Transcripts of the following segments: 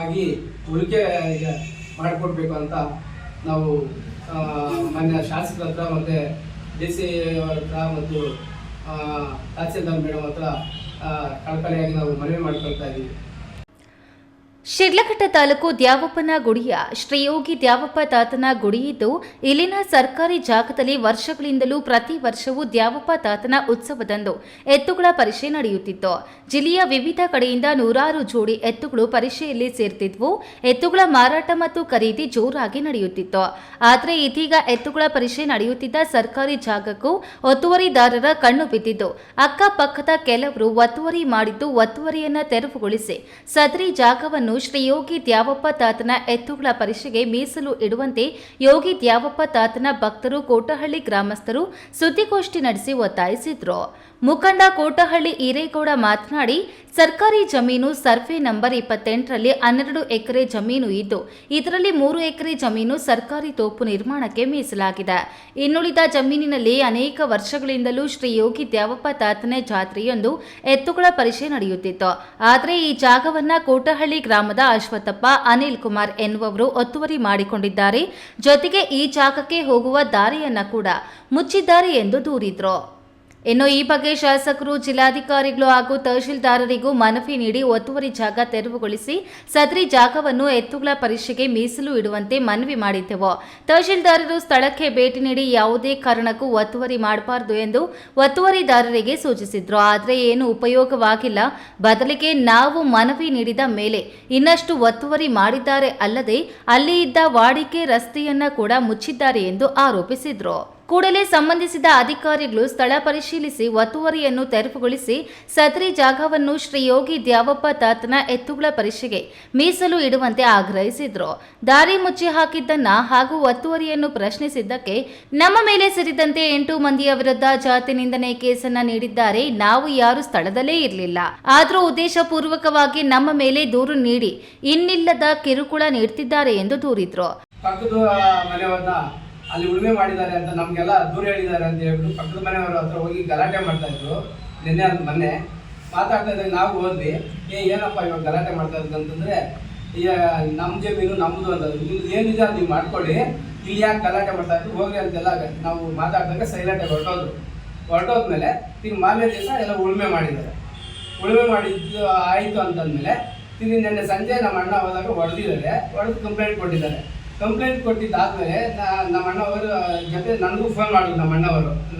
ಆಗಿ ಉಳಿಕೆ ಮಾಡಿಕೊಡ್ಬೇಕು ಅಂತ ನಾವು ಮಾನ್ಯ ಶಾಸಕರ ಹತ್ರ ಮತ್ತು DC ಅವರ ಹತ್ರ ಮತ್ತು ತಹಸೀಲ್ದಾರ್ ಮೇಡಮ್ ಹತ್ರ ಕಳಕಳಿಯಾಗಿ ನಾವು ಮನವಿ ಮಾಡ್ಕೊಳ್ತಾ ಇದ್ದೀವಿ. ಶಿಡ್ಲಘಟ್ಟ ತಾಲೂಕು ದ್ಯಾವಪ್ಪನ ಗುಡಿಯ ಶ್ರೀ ಯೋಗಿ ದ್ಯಾವಪ್ಪ ತಾತನ ಗುಡಿಯಿದ್ದು ಇಲ್ಲಿನ ಸರ್ಕಾರಿ ಜಾಗದಲ್ಲಿ ವರ್ಷಗಳಿಂದಲೂ ಪ್ರತಿ ವರ್ಷವೂ ದ್ಯಾವಪ್ಪ ತಾತನ ಉತ್ಸವದಂದು ಎತ್ತುಗಳ ಪರಿಷೆ ನಡೆಯುತ್ತಿತ್ತು. ಜಿಲ್ಲೆಯ ವಿವಿಧ ಕಡೆಯಿಂದ ನೂರಾರು ಜೋಡಿ ಎತ್ತುಗಳು ಪರಿಷೆಯಲ್ಲಿ ಸೇರ್ತಿದ್ವು. ಎತ್ತುಗಳ ಮಾರಾಟ ಮತ್ತು ಖರೀದಿ ಜೋರಾಗಿ ನಡೆಯುತ್ತಿತ್ತು. ಆದರೆ ಇದೀಗ ಎತ್ತುಗಳ ಪರಿಷೆ ನಡೆಯುತ್ತಿದ್ದ ಸರ್ಕಾರಿ ಜಾಗಕ್ಕೂ ಒತ್ತುವರಿದಾರರ ಕಣ್ಣು ಬಿದ್ದಿದ್ದು ಅಕ್ಕಪಕ್ಕದ ಕೆಲವರು ಒತ್ತುವರಿ ಮಾಡಿದ್ದು ಒತ್ತುವರಿಯನ್ನ ತೆರವುಗೊಳಿಸಿ ಸದರಿ ಜಾಗವನ್ನು ಶ್ರೀ ಯೋಗಿ ದ್ಯಾವಪ್ಪ ತಾತನ ಎತ್ತುಗಳ ಪರಿಷೆಗೆ ಮೀಸಲು ಇಡುವಂತೆ ಯೋಗಿ ದ್ಯಾವಪ್ಪ ತಾತನ ಭಕ್ತರು ಕೋಟಹಳ್ಳಿ ಗ್ರಾಮಸ್ಥರು ಸುದ್ದಿಗೋಷ್ಠಿ ನಡೆಸಿ ಒತ್ತಾಯಿಸಿದ್ರು. ಮುಖಂಡ ಕೋಟಹಳ್ಳಿ ಈರೇಗೌಡ ಮಾತನಾಡಿ, ಸರ್ಕಾರಿ ಜಮೀನು ಸರ್ವೆ ನಂಬರ್ 28ರಲ್ಲಿ 12 ಎಕರೆ ಜಮೀನು ಇದ್ದು ಇದರಲ್ಲಿ 3 ಎಕರೆ ಜಮೀನು ಸರ್ಕಾರಿ ತೋಪು ನಿರ್ಮಾಣಕ್ಕೆ ಮೀಸಲಾಗಿದೆ. ಇನ್ನುಳಿದ ಜಮೀನಿನಲ್ಲಿ ಅನೇಕ ವರ್ಷಗಳಿಂದಲೂ ಶ್ರೀ ಯೋಗಿ ದ್ಯಾವಪ್ಪ ತಾತನ ಜಾತ್ರೆಯೊಂದು ಎತ್ತುಗಳ ಪರಿಷೆ ನಡೆಯುತ್ತಿತ್ತು. ಆದರೆ ಈ ಜಾಗವನ್ನ ಕೋಟಹಳ್ಳಿ ಗ್ರಾಮದ ಅಶ್ವತ್ಥಪ್ಪ, ಅನಿಲ್ ಕುಮಾರ್ ಎನ್ನುವವರು ಒತ್ತುವರಿ ಮಾಡಿಕೊಂಡಿದ್ದಾರೆ. ಜೊತೆಗೆ ಈ ಜಾಗಕ್ಕೆ ಹೋಗುವ ದಾರಿಯನ್ನ ಕೂಡ ಮುಚ್ಚಿದ್ದಾರೆ ಎಂದು ದೂರಿದ್ರು. ಇನ್ನು ಈ ಬಗ್ಗೆ ಶಾಸಕರು, ಜಿಲ್ಲಾಧಿಕಾರಿಗಳು ಹಾಗೂ ತಹಶೀಲ್ದಾರರಿಗೂ ಮನವಿ ನೀಡಿ ಒತ್ತುವರಿ ಜಾಗ ತೆರವುಗೊಳಿಸಿ ಸದರಿ ಜಾಗವನ್ನು ಎತ್ತುಗಳ ಪರಿಷೆಗೆ ಮೀಸಲು ಇಡುವಂತೆ ಮನವಿ ಮಾಡಿದ್ದೆವು. ತಹಶೀಲ್ದಾರರು ಸ್ಥಳಕ್ಕೆ ಭೇಟಿ ನೀಡಿ ಯಾವುದೇ ಕಾರಣಕ್ಕೂ ಒತ್ತುವರಿ ಮಾಡಬಾರದು ಎಂದು ಒತ್ತುವರಿದಾರರಿಗೆ ಸೂಚಿಸಿದ್ರು. ಆದರೆ ಏನು ಉಪಯೋಗವಾಗಿಲ್ಲ. ಬದಲಿಗೆ ನಾವು ಮನವಿ ನೀಡಿದ ಮೇಲೆ ಇನ್ನಷ್ಟು ಒತ್ತುವರಿ ಮಾಡಿದ್ದಾರೆ ಅಲ್ಲದೆ ಅಲ್ಲಿ ಇದ್ದ ವಾಡಿಕೆ ರಸ್ತೆಯನ್ನ ಕೂಡ ಮುಚ್ಚಿದ್ದಾರೆ ಎಂದು ಆರೋಪಿಸಿದ್ರು. ಕೂಡಲೇ ಸಂಬಂಧಿಸಿದ ಅಧಿಕಾರಿಗಳು ಸ್ಥಳ ಪರಿಶೀಲಿಸಿ ಒತ್ತುವರಿಯನ್ನು ತೆರವುಗೊಳಿಸಿ ಸದರಿ ಜಾಗವನ್ನು ಶ್ರೀ ಯೋಗಿ ದ್ಯಾವಪ್ಪ ತಾತನ ಎತ್ತುಗಳ ಪರಿಷೆಗೆ ಮೀಸಲು ಇಡುವಂತೆ ಆಗ್ರಹಿಸಿದ್ರು. ದಾರಿ ಮುಚ್ಚಿ ಹಾಕಿದ್ದನ್ನ ಹಾಗೂ ಒತ್ತುವರಿಯನ್ನು ಪ್ರಶ್ನಿಸಿದ್ದಕ್ಕೆ ನಮ್ಮ ಮೇಲೆ ಸೇರಿದಂತೆ 8 ಮಂದಿಯ ವಿರುದ್ಧ ಜಾತಿ ನಿಂದನೆ ಕೇಸನ್ನ ನೀಡಿದ್ದಾರೆ. ನಾವು ಯಾರು ಸ್ಥಳದಲ್ಲೇ ಇರಲಿಲ್ಲ. ಆದರೂ ಉದ್ದೇಶಪೂರ್ವಕವಾಗಿ ನಮ್ಮ ಮೇಲೆ ದೂರು ನೀಡಿ ಇನ್ನಿಲ್ಲದ ಕಿರುಕುಳ ನೀಡುತ್ತಿದ್ದಾರೆ ಎಂದು ದೂರಿದ್ರು. ಅಲ್ಲಿ ಉಳುಮೆ ಮಾಡಿದ್ದಾರೆ ಅಂತ ನಮಗೆಲ್ಲ ದೂರ ಹೇಳಿದ್ದಾರೆ ಅಂತ ಹೇಳ್ಬಿಟ್ಟು ಪಕ್ಕದ ಮನೆಯವ್ರ ಹತ್ರ ಹೋಗಿ ಗಲಾಟೆ ಮಾಡ್ತಾ ಇದ್ರು. ಮೊನ್ನೆ ಮಾತಾಡ್ತಾ ಇದ್ದಾಗ ನಾವು ಹೋದ್ವಿ, ಏನಪ್ಪ ಇವಾಗ ಗಲಾಟೆ ಮಾಡ್ತಾ ಇದ್ರು ಅಂತಂದರೆ, ಈಗ ನಮ್ಮ ಜಮೀನು ನಮ್ಮದು ಅಂತ, ನಿಮ್ದು ಏನಿದೆ ಅದು ನೀವು ಮಾಡ್ಕೊಳ್ಳಿ, ಇಲ್ಲಿ ಯಾಕೆ ಗಲಾಟೆ ಮಾಡ್ತಾ ಇದ್ರು ಹೋಗಿ ಅಂತೆಲ್ಲ ನಾವು ಮಾತಾಡಿದಾಗ ಸೈಲೆಂಟಾಗಿ ಹೊರಟೋದ್ಮೇಲೆ ಈಗ ಮಾರನೇ ದಿವಸ ಎಲ್ಲ ಉಳುಮೆ ಮಾಡಿದ್ದಾರೆ. ಉಳುಮೆ ಮಾಡಿದ್ದು ಆಯಿತು ಅಂತಂದಮೇಲೆ ತಿರುಗಿ ನಿನ್ನೆ ಸಂಜೆ ನಮ್ಮ ಅಣ್ಣ ಹೋದಾಗ ಹೊಡೆದು ಕಂಪ್ಲೇಂಟ್ ಕೊಟ್ಟಿದ್ದಾರೆ. ಕಂಪ್ಲೇಂಟ್ ಕೊಟ್ಟಿದ್ದಾದ್ಮೇಲೆ ನಮ್ಮ ಅಣ್ಣವರು ಜೊತೆ ನನಗೂ ಫೋನ್ ಮಾಡಿದ್ರು.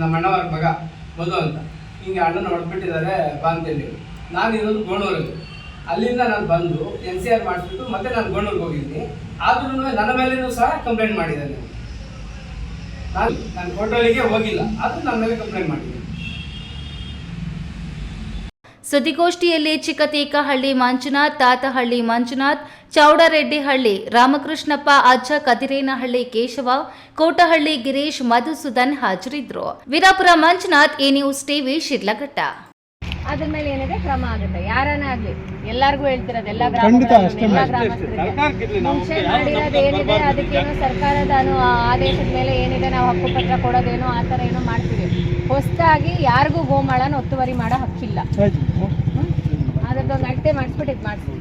ನಮ್ಮ ಅಣ್ಣವ್ರ ಮಗ ಮಧು ಅಂತ, ಹಿಂಗೆ ಅಣ್ಣನ ಹೊಡೆದ್ಬಿಟ್ಟಿದ್ದಾರೆ ಬಾ ಅಂತೇಳಿ. ನಾನು ಇರೋದು ಗೋಣೂರಲ್ಲಿ. ಅಲ್ಲಿಂದ ನಾನು ಬಂದು NCR ಮಾಡಿಸ್ಬಿಟ್ಟು ಮತ್ತೆ ನಾನು ಗೋಣೂರಿಗೆ ಹೋಗಿದ್ದೀನಿ. ಆದ್ರೂ ನನ್ನ ಮೇಲೇನೂ ಸಹ ಕಂಪ್ಲೇಂಟ್ ಮಾಡಿದ್ದಾರೆ. ನಾನು ಕೋಟಹಳ್ಳಿಗೆ ಹೋಗಿಲ್ಲ, ಆದರೂ ನನ್ನ ಮೇಲೆ ಕಂಪ್ಲೇಂಟ್ ಮಾಡಿದ್ದೀನಿ. ಸುದ್ದಿಗೋಷ್ಠಿಯಲ್ಲಿ ಚಿಕ್ಕತೇಕಹಳ್ಳಿ ಮಂಜುನಾಥ್, ತಾತಹಳ್ಳಿ ಮಂಜುನಾಥ್, ಚೌಡರೆಡ್ಡಿಹಳ್ಳಿ ರಾಮಕೃಷ್ಣಪ್ಪ, ಅಜ್ಜ ಕದಿರೇನಹಳ್ಳಿ ಕೇಶವ, ಕೋಟಹಳ್ಳಿ ಗಿರೀಶ್, ಮಧುಸೂದನ್ ಹಾಜರಿದ್ದರು. Veerapura Manjunath, A news TV, Shidlaghatta. ಅದ್ರ ಮೇಲೆ ಏನಿದೆ ಕ್ರಮ ಆಗುತ್ತೆ. ಯಾರನ್ನ ಆಗ್ಲಿ ಎಲ್ಲಾರ್ಗು ಹೇಳ್ತಿರೋದು, ಎಲ್ಲ ಗ್ರಾಮಸ್ಥರಿಗೆ ಮುಂಚೆ ಮಾಡಿರೋದು ಏನಿದೆ ಅದಕ್ಕೇನೋ ಸರ್ಕಾರದ ಆದೇಶದ ಮೇಲೆ ಏನಿದೆ ನಾವು ಹಕ್ಕುಪತ್ರ ಕೊಡೋದೇನೋ ಆ ಥರ ಏನೋ ಮಾಡ್ತೀವಿ. ಹೊಸದಾಗಿ ಯಾರಿಗೂ ಗೋಮಾಳನ ಒತ್ತುವರಿ ಮಾಡೋ ಹಕ್ಕಿಲ್ಲ. ಅದ್ರದ್ದೊಂದು ಅಳತೆ ಮಾಡಿಸ್ಬಿಟ್ಟು ಇದು ಮಾಡಿಸಿ.